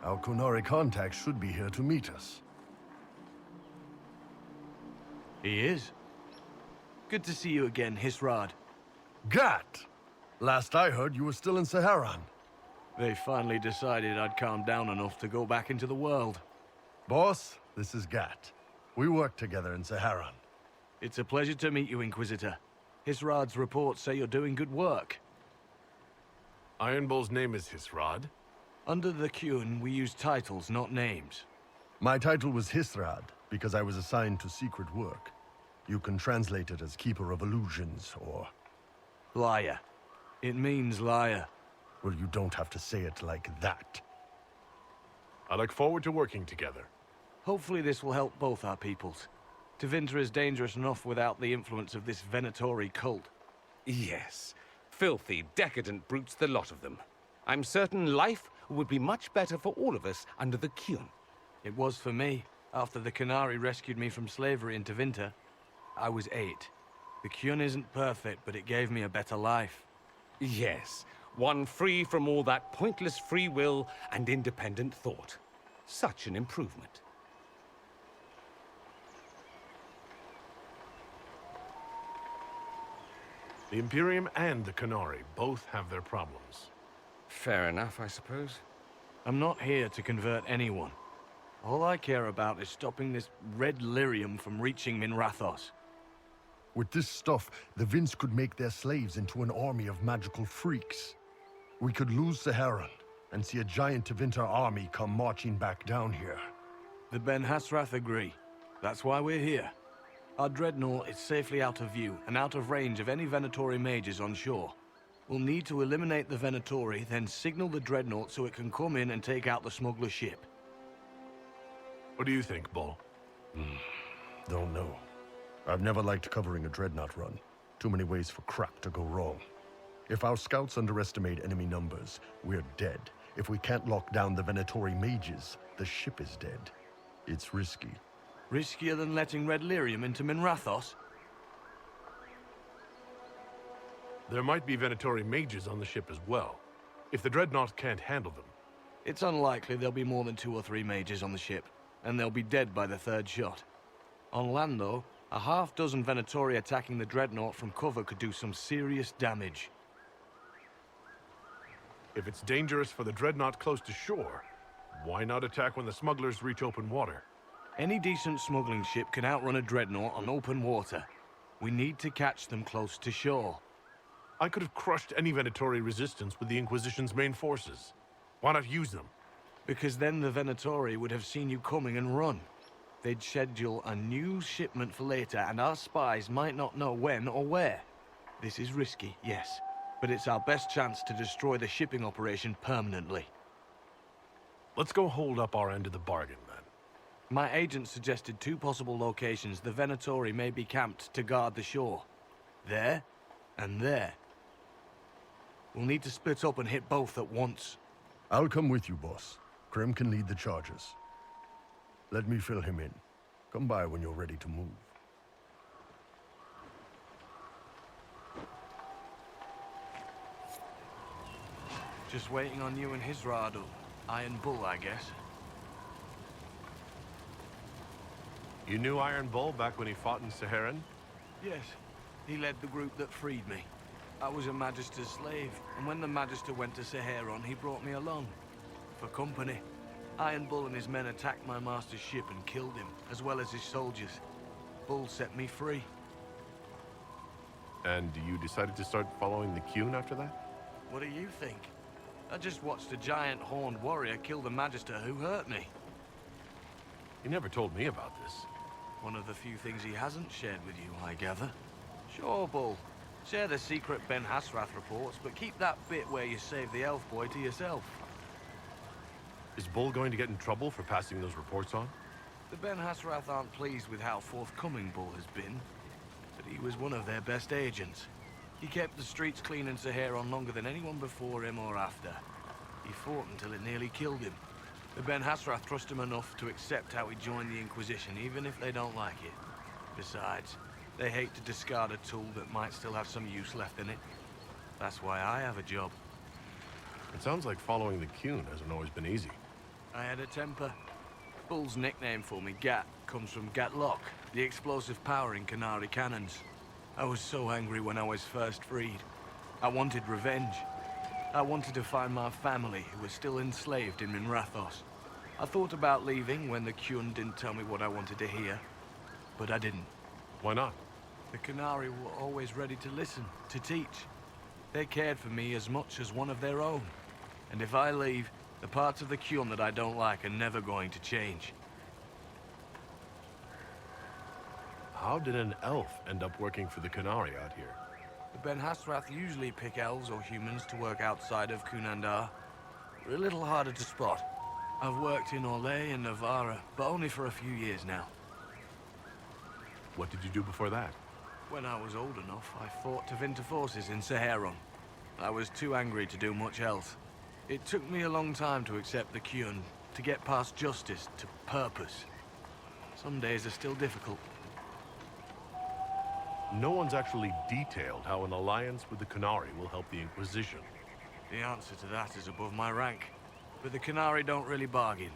Our Kunari contact should be here to meet us. He is. Good to see you again, Hisrad. Gat! Last I heard, you were still in Saharan. They finally decided I'd calmed down enough to go back into the world. Boss, this is Gat. We work together in Saharan. It's a pleasure to meet you, Inquisitor. Hisrad's reports say you're doing good work. Iron Bull's name is Hisrad. Under the Qun, we use titles, not names. My title was Hisrad, because I was assigned to secret work. You can translate it as Keeper of Illusions, or... Liar. It means liar. Well, you don't have to say it like that. I look forward to working together. Hopefully this will help both our peoples. Tevinter is dangerous enough without the influence of this Venatori cult. Yes. Filthy, decadent brutes, the lot of them. I'm certain life would be much better for all of us under the Qun. It was for me, after the Qunari rescued me from slavery in Tevinter. I was 8. The Qun isn't perfect, but it gave me a better life. Yes, one free from all that pointless free will and independent thought. Such an improvement. The Imperium and the Qunari both have their problems. Fair enough, I suppose. I'm not here to convert anyone. All I care about is stopping this red lyrium from reaching Minrathos. With this stuff, the Vince could make their slaves into an army of magical freaks. We could lose Saharan, and see a giant Tevinter army come marching back down here. The Ben Hasrath agree. That's why we're here. Our Dreadnought is safely out of view, and out of range of any Venatori mages on shore. We'll need to eliminate the Venatori, then signal the Dreadnought so it can come in and take out the smuggler ship. What do you think, Bull? Don't know. I've never liked covering a Dreadnought run. Too many ways for crap to go wrong. If our scouts underestimate enemy numbers, we're dead. If we can't lock down the Venatori mages, the ship is dead. It's risky. Riskier than letting red lyrium into Minrathos? There might be Venatori mages on the ship as well, if the Dreadnought can't handle them. It's unlikely there'll be more than 2 or 3 mages on the ship, and they'll be dead by the 3rd shot. On land, though, a half-dozen Venatori attacking the Dreadnought from cover could do some serious damage. If it's dangerous for the Dreadnought close to shore, why not attack when the smugglers reach open water? Any decent smuggling ship can outrun a Dreadnought on open water. We need to catch them close to shore. I could have crushed any Venatori resistance with the Inquisition's main forces. Why not use them? Because then the Venatori would have seen you coming and run. They'd schedule a new shipment for later, and our spies might not know when or where. This is risky, yes, but it's our best chance to destroy the shipping operation permanently. Let's go hold up our end of the bargain, then. My agent suggested 2 possible locations the Venatori may be camped to guard the shore. There, and there. We'll need to split up and hit both at once. I'll come with you, boss. Krim can lead the charges. Let me fill him in. Come by when you're ready to move. Just waiting on you and Hisrad, or Iron Bull, I guess. You knew Iron Bull back when he fought in Saharan? Yes, he led the group that freed me. I was a Magister's slave, and when the Magister went to Saharan, he brought me along. For company. Iron Bull and his men attacked my master's ship and killed him, as well as his soldiers. Bull set me free. And you decided to start following the Qun after that? What do you think? I just watched a giant horned warrior kill the Magister who hurt me. You never told me about this. One of the few things he hasn't shared with you, I gather. Sure, Bull. Share the secret Ben Hasrath reports, but keep that bit where you save the elf boy to yourself. Is Bull going to get in trouble for passing those reports on? The Ben Hasrath aren't pleased with how forthcoming Bull has been, but he was one of their best agents. He kept the streets clean in Saharan longer than anyone before him or after. He fought until it nearly killed him. The Ben Hasrath trust him enough to accept how he joined the Inquisition, even if they don't like it. Besides, they hate to discard a tool that might still have some use left in it. That's why I have a job. It sounds like following the Qun hasn't always been easy. I had a temper. Bull's nickname for me, Gat, comes from Gatlock, the explosive power in Canary cannons. I was so angry when I was first freed. I wanted revenge. I wanted to find my family, who were still enslaved in Minrathos. I thought about leaving when the Kyun didn't tell me what I wanted to hear, but I didn't. Why not? The Canary were always ready to listen, to teach. They cared for me as much as one of their own. And if I leave, the parts of the Kyun that I don't like are never going to change. How did an elf end up working for the Canary out here? The Ben Hasrath usually pick elves or humans to work outside of Kunandar. We're a little harder to spot. I've worked in Orlais and Navarra, but only for a few years now. What did you do before that? When I was old enough, I fought Tevinter forces in Saharon. I was too angry to do much else. It took me a long time to accept the Kyun, to get past justice to purpose. Some days are still difficult. No one's actually detailed how an alliance with the Canary will help the Inquisition. The answer to that is above my rank. But the Canary don't really bargain.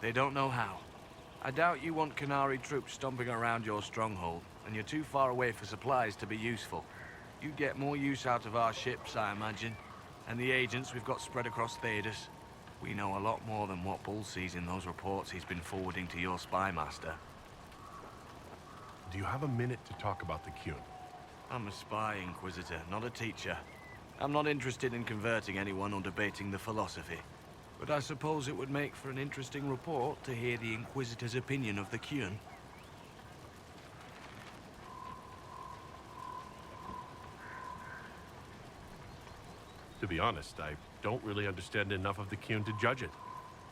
They don't know how. I doubt you want Canary troops stomping around your stronghold, and you're too far away for supplies to be useful. You'd get more use out of our ships, I imagine, and the agents we've got spread across Thedas. We know a lot more than what Bull sees in those reports he's been forwarding to your spy master. Do you have a minute to talk about the Kyun? I'm a spy, Inquisitor, not a teacher. I'm not interested in converting anyone or debating the philosophy. But I suppose it would make for an interesting report to hear the Inquisitor's opinion of the Kyun. To be honest, I don't really understand enough of the Kyun to judge it.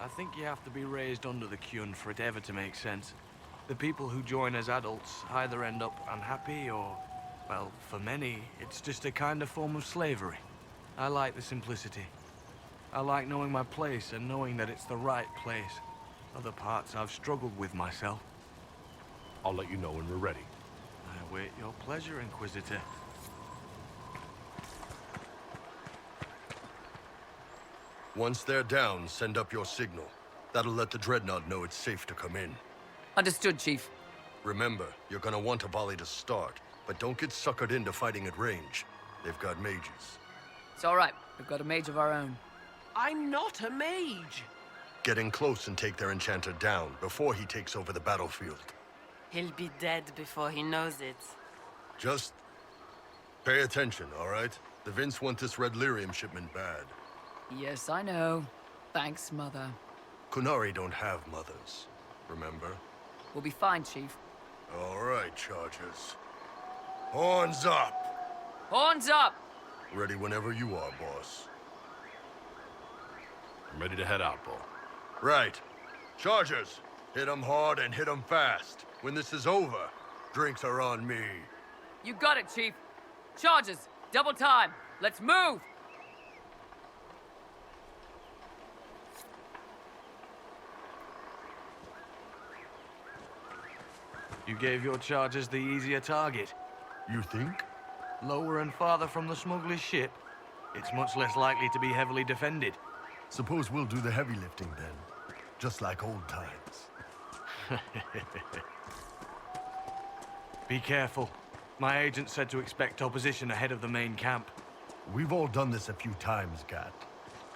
I think you have to be raised under the Kyun for it ever to make sense. The people who join as adults either end up unhappy or, well, for many, it's just a kind of form of slavery. I like the simplicity. I like knowing my place and knowing that it's the right place. Other parts I've struggled with myself. I'll let you know when we're ready. I await your pleasure, Inquisitor. Once they're down, send up your signal. That'll let the Dreadnought know it's safe to come in. Understood, Chief. Remember, you're gonna want a volley to start, but don't get suckered into fighting at range. They've got mages. It's all right. We've got a mage of our own. I'm not a mage. Get in close and take their enchanter down before he takes over the battlefield. He'll be dead before he knows it. Just pay attention, all right? The Vince want this red lyrium shipment bad. Yes, I know. Thanks, Mother. Kunari don't have mothers, remember? We'll be fine, Chief. All right, Chargers. Horns up! Horns up! Ready whenever you are, boss. I'm ready to head out, Bull. Right. Chargers, hit 'em hard and hit 'em fast. When this is over, drinks are on me. You got it, Chief. Charges! Double time! Let's move! You gave your chargers the easier target. You think? Lower and farther from the smuggler's ship, it's much less likely to be heavily defended. Suppose we'll do the heavy lifting then. Just like old times. Be careful. My agent said to expect opposition ahead of the main camp. We've all done this a few times, Gat.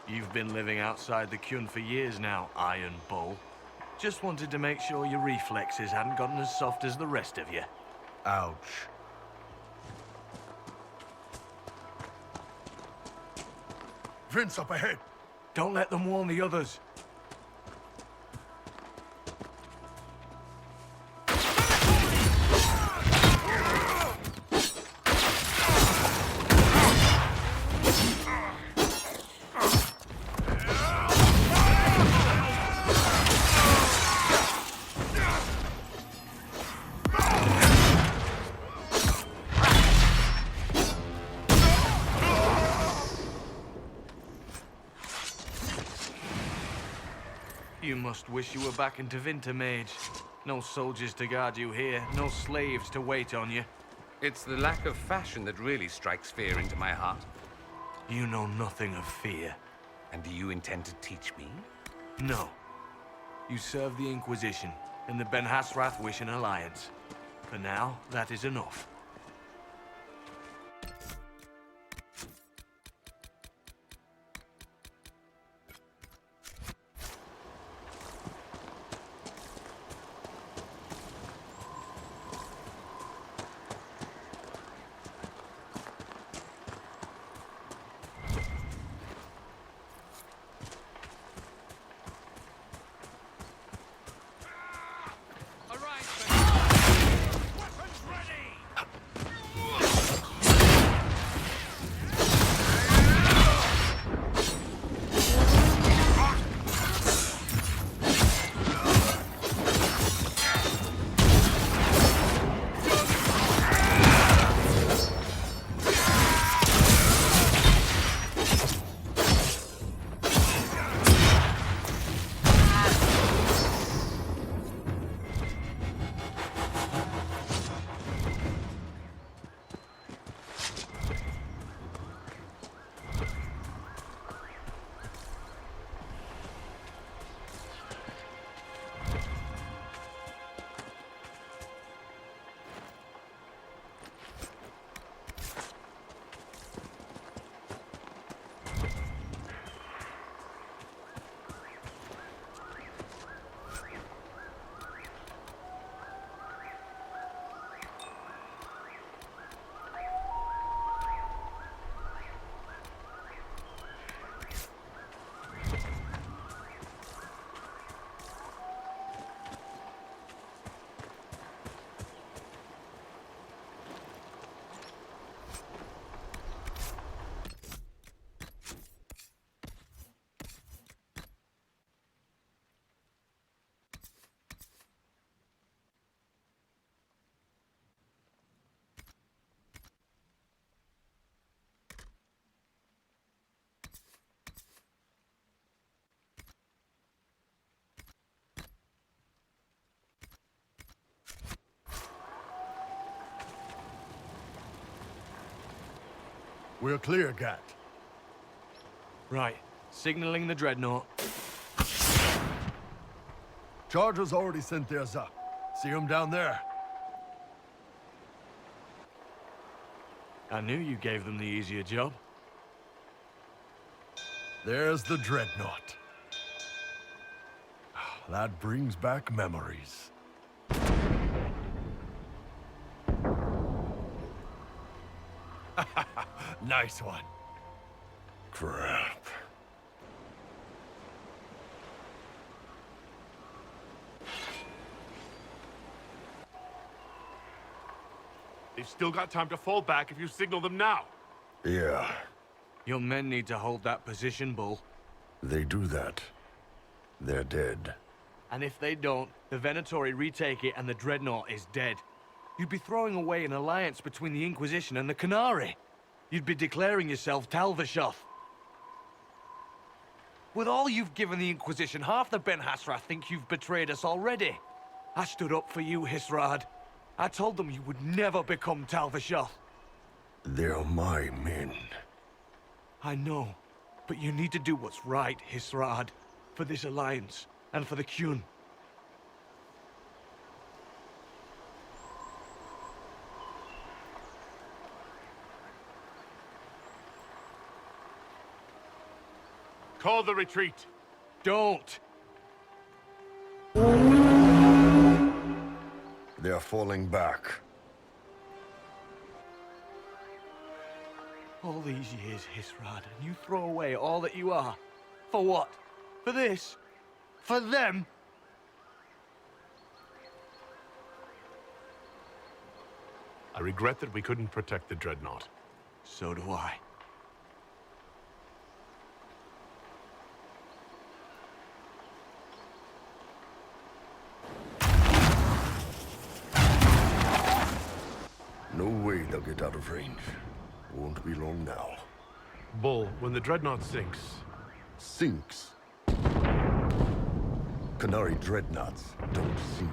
You've been living outside the Kyun for years now, Iron Bull. Just wanted to make sure your reflexes hadn't gotten as soft as the rest of you. Ouch. Vince, up ahead! Don't let them warn the others. You must wish you were back in Tevinter, Mage. No soldiers to guard you here, no slaves to wait on you. It's the lack of fashion that really strikes fear into my heart. You know nothing of fear. And do you intend to teach me? No. You serve the Inquisition, and the Ben Hasrath wish an alliance. For now, that is enough. We're clear, Gat. Right. Signaling the Dreadnought. Chargers already sent theirs up. See them down there? I knew you gave them the easier job. There's the Dreadnought. That brings back memories. Nice one. Crap. They've still got time to fall back if you signal them now. Yeah, Your men need to hold that position, Bull. they do that. They're dead. And if they don't, the Venatori retake it and the Dreadnought is dead. You'd be throwing away an alliance between the Inquisition and the Canary. You'd be declaring yourself Talvishoth. With all you've given the Inquisition, half the Ben Hasrath think you've betrayed us already. I stood up for you, Hisrad. I told them you would never become Talvishoth. They're my men. I know, but you need to do what's right, Hisrad. For this alliance, and for the Qun. Call the retreat. Don't! They're falling back. All these years, Hisrad, and you throw away all that you are. For what? For this? For them? I regret that we couldn't protect the Dreadnought. So do I. No way they'll get out of range. Won't be long now. Bull, when the Dreadnought sinks, Sinks. Canary Dreadnoughts don't sink.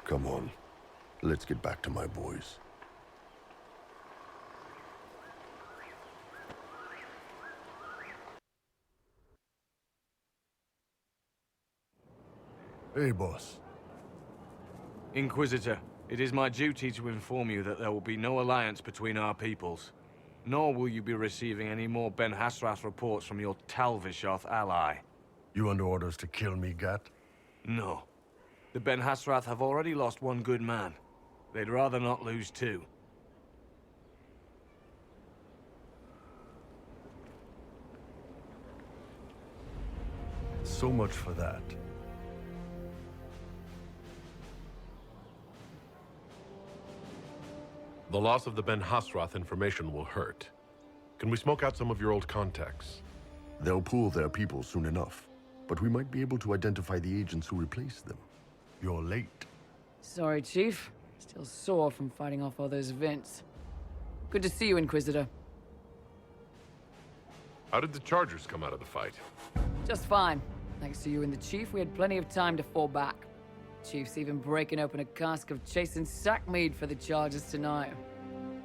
Come on. Let's get back to my boys. Hey, boss. Inquisitor, it is my duty to inform you that there will be no alliance between our peoples. Nor will you be receiving any more Ben Hasrath reports from your Talvishoth ally. You under orders to kill me, Gat? No. The Ben Hasrath have already lost one good man. They'd rather not lose two. So much for that. The loss of the Ben Hasrath information will hurt. Can we smoke out some of your old contacts? They'll pool their people soon enough, but we might be able to identify the agents who replaced them. You're late. Sorry, Chief. Still sore from fighting off all those vents. Good to see you, Inquisitor. How did the Chargers come out of the fight? Just fine. Thanks to you and the Chief, we had plenty of time to fall back. Chief's even breaking open a cask of chasing sack mead for the Chargers tonight.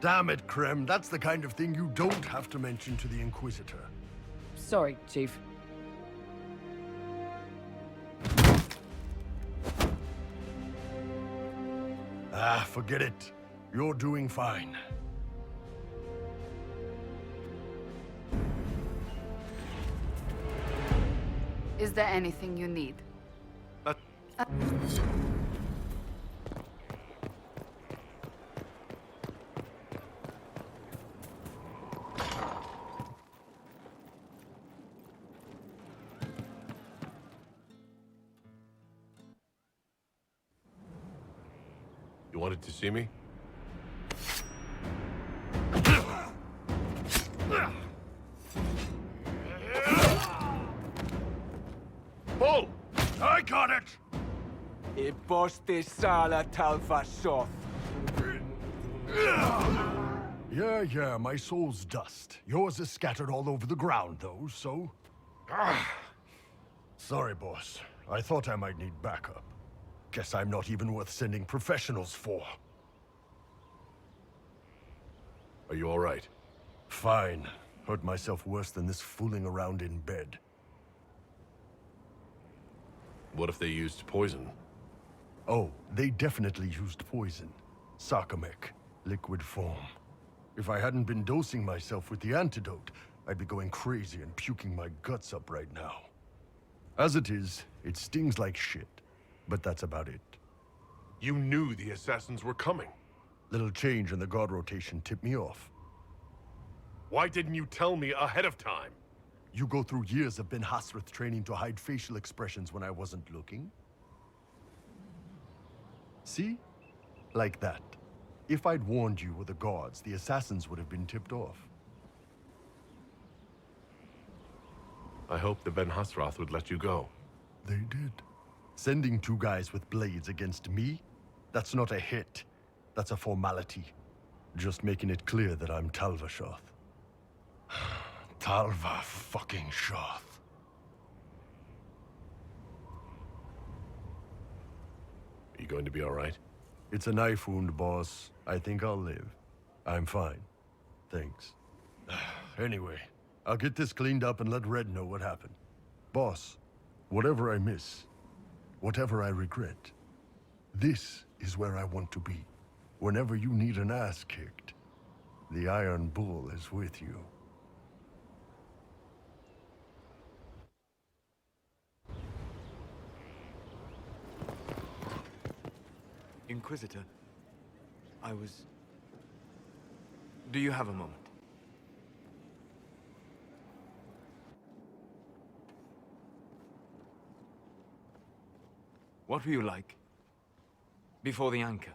Damn it, Krem. That's the kind of thing you don't have to mention to the Inquisitor. Sorry, Chief. Ah, forget it. You're doing fine. Is there anything you need? You wanted to see me? Pull! I got it! Yeah, my soul's dust. Yours is scattered all over the ground, though, so... Sorry, boss. I thought I might need backup. Guess I'm not even worth sending professionals for. Are you all right? Fine. Hurt myself worse than this fooling around in bed. What if they used poison? Oh, they definitely used poison. Sarcomech, liquid form. If I hadn't been dosing myself with the antidote, I'd be going crazy and puking my guts up right now. As it is, it stings like shit. But that's about it. You knew the assassins were coming. Little change in the guard rotation tipped me off. Why didn't you tell me ahead of time? You go through years of Ben Hasrath training to hide facial expressions when I wasn't looking. See? Like that. If I'd warned you or the guards, the assassins would have been tipped off. I hope the Ben Hasrath would let you go. They did. Sending two guys with blades against me? That's not a hit. That's a formality. Just making it clear that I'm Talvishoth. Talva fucking Shoth. Are you going to be all right? It's a knife wound, boss. I think I'll live. I'm fine. Thanks. Anyway, I'll get this cleaned up and let Red know what happened. Boss, whatever I miss, whatever I regret, this is where I want to be. Whenever you need an ass kicked, the Iron Bull is with you. Inquisitor, Do you have a moment? What were you like before the anchor?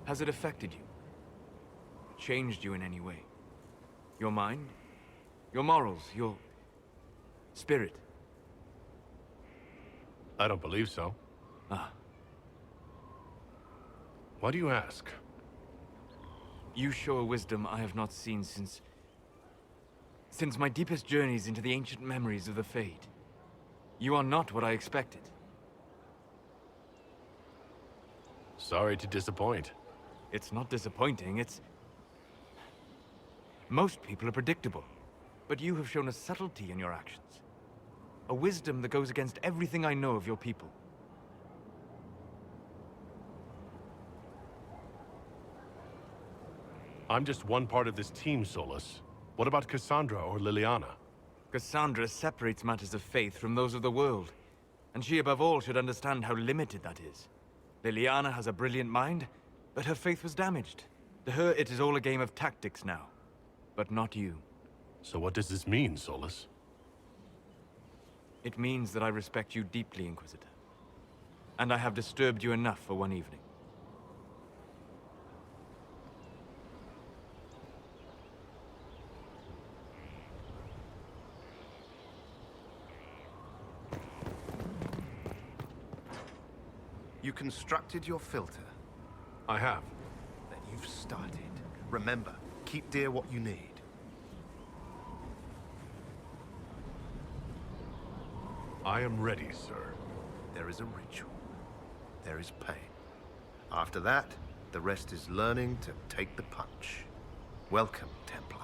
Has it affected you? Changed you in any way? Your mind? Your morals? Your spirit? I don't believe so. Ah. Why do you ask? You show a wisdom I have not seen since my deepest journeys into the ancient memories of the Fade. You are not what I expected. Sorry to disappoint. It's not disappointing, it's... Most people are predictable, but you have shown a subtlety in your actions. A wisdom that goes against everything I know of your people. I'm just one part of this team, Solus. What about Cassandra or Liliana? Cassandra separates matters of faith from those of the world. And she above all should understand how limited that is. Liliana has a brilliant mind, but her faith was damaged. To her, it is all a game of tactics now. But not you. So what does this mean, Solus? It means that I respect you deeply, Inquisitor. And I have disturbed you enough for one evening. You constructed your filter. I have. Then you've started. Remember, keep dear what you need. I am ready, sir. There is a ritual. There is pain. After that, the rest is learning to take the punch. Welcome, Templar.